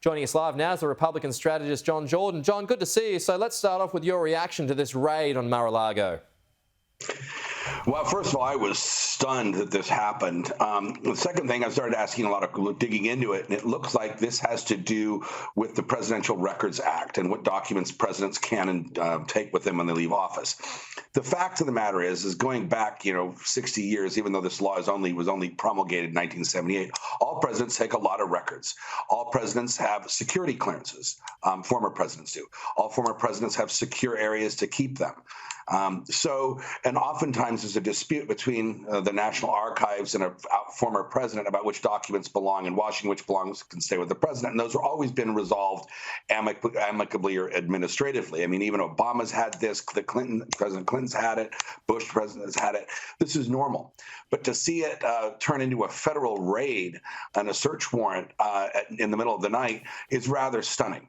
Joining us live now is the Republican strategist, John Jordan. John, good to see you. So let's start off with your reaction to this raid on Mar-a-Lago. Well, first of all, I was stunned that this happened. The second thing, I started asking a lot of digging into it, and it looks like this has to do with the Presidential Records Act and what documents presidents can take with them when they leave office. The fact of the matter is going back, 60 years, even though this law was only promulgated in 1978, all presidents take a lot of records. All presidents have security clearances. Former presidents do. All former presidents have secure areas to keep them. And oftentimes there's a dispute between the National Archives and a former president about which documents belong in Washington, which can stay with the president. And those have always been resolved amicably or administratively. I mean, even Obama's had this, President Clinton's had it, Bush president has had it. This is normal. But to see it turn into a federal raid and a search warrant in the middle of the night is rather stunning.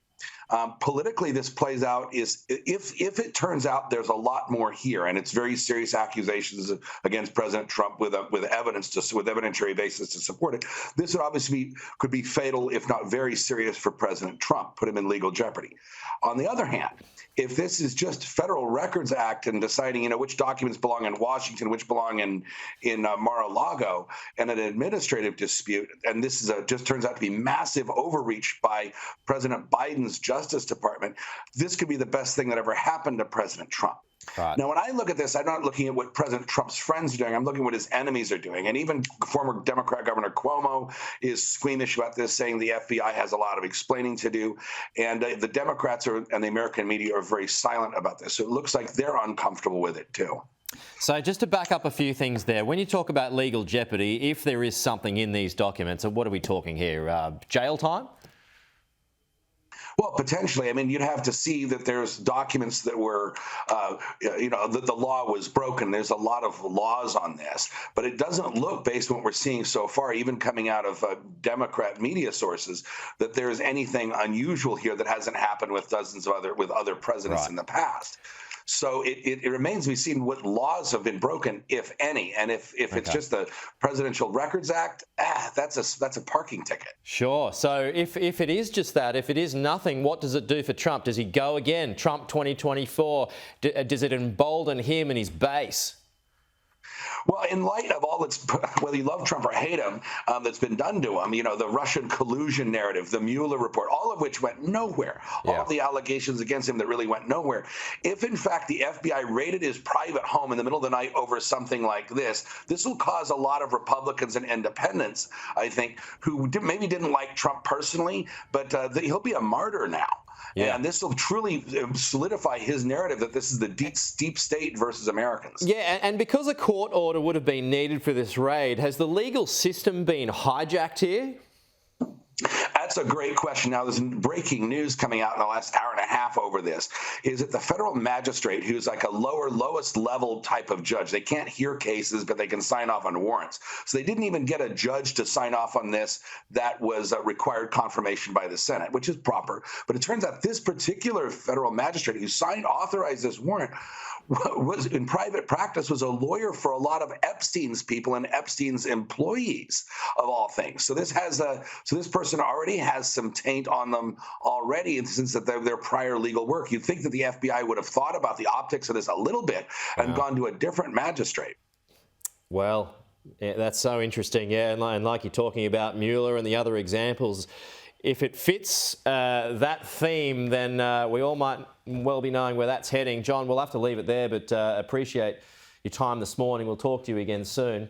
Politically, this plays out is if it turns out there's a lot more here, and it's very serious accusations against President Trump with evidentiary basis to support it. This would obviously could be fatal, if not very serious, for President Trump, put him in legal jeopardy. On the other hand, if this is just Federal Records Act and deciding, which documents belong in Washington, which belong in Mar-a-Lago, and an administrative dispute, and this is just turns out to be massive overreach by President Biden's Justice Department, this could be the best thing that ever happened to President Trump. Right. Now, when I look at this, I'm not looking at what President Trump's friends are doing. I'm looking at what his enemies are doing. And even former Democrat Governor Cuomo is squeamish about this, saying the FBI has a lot of explaining to do. And the Democrats and the American media are very silent about this. So it looks like they're uncomfortable with it, too. So just to back up a few things there, when you talk about legal jeopardy, if there is something in these documents, what are we talking here? Jail time? Well, potentially. I mean, you'd have to see that there's documents that were, that the law was broken. There's a lot of laws on this, but it doesn't look, based on what we're seeing so far, even coming out of Democrat media sources, that there's anything unusual here that hasn't happened with other presidents in the past. So it remains to be seen what laws have been broken, if any, and if it's just the Presidential Records Act, that's a parking ticket. Sure. So if it is just that, if it is nothing, what does it do for Trump? Does he go again? Trump 2024? Does it embolden him and his base? Well, in light of all whether you love Trump or hate him, that's been done to him, the Russian collusion narrative, the Mueller report, all of which went nowhere, all of the allegations against him that really went nowhere. If, in fact, the FBI raided his private home in the middle of the night over something like this will cause a lot of Republicans and independents, I think, who maybe didn't like Trump personally, but he'll be a martyr now. Yeah. And this will truly solidify his narrative that this is the deep state versus Americans. Yeah, and because a court order would have been needed for this raid, has the legal system been hijacked here? That's a great question. Now, there's breaking news coming out in the last hour and a half over this, is that the federal magistrate, who's like a lowest level type of judge, they can't hear cases, but they can sign off on warrants. So they didn't even get a judge to sign off on this. That was required confirmation by the Senate, which is proper. But it turns out this particular federal magistrate who authorized this warrant was in private practice, was a lawyer for a lot of Epstein's people and Epstein's employees, of all things. So this person already has some taint on them already, since that their prior legal work. You'd think that the FBI would have thought about the optics of this a little bit and gone to a different magistrate. Well, yeah, that's so interesting. Yeah, and like you're talking about Mueller and the other examples, if it fits that theme, then we all might well be knowing where that's heading. John, we'll have to leave it there, but appreciate your time this morning. We'll talk to you again soon.